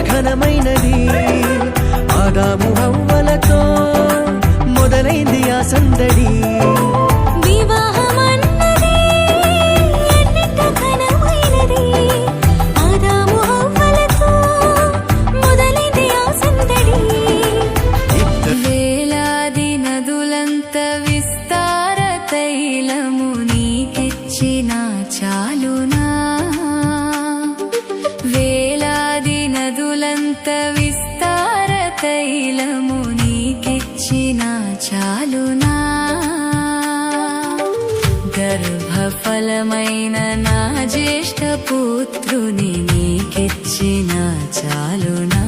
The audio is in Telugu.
ఘనమైనది ఆదాము హవ్వలతో మొదలైంది ఆ సందడి విస్తార తైలము నీకిచ్చిన చాలునా వేలాది నదులంత విస్తార తైలము నీకిచ్చిన చాలునా గర్భఫలమైన నా జ్యేష్ఠ పుత్రుని నీకిచ్చిన చాలునా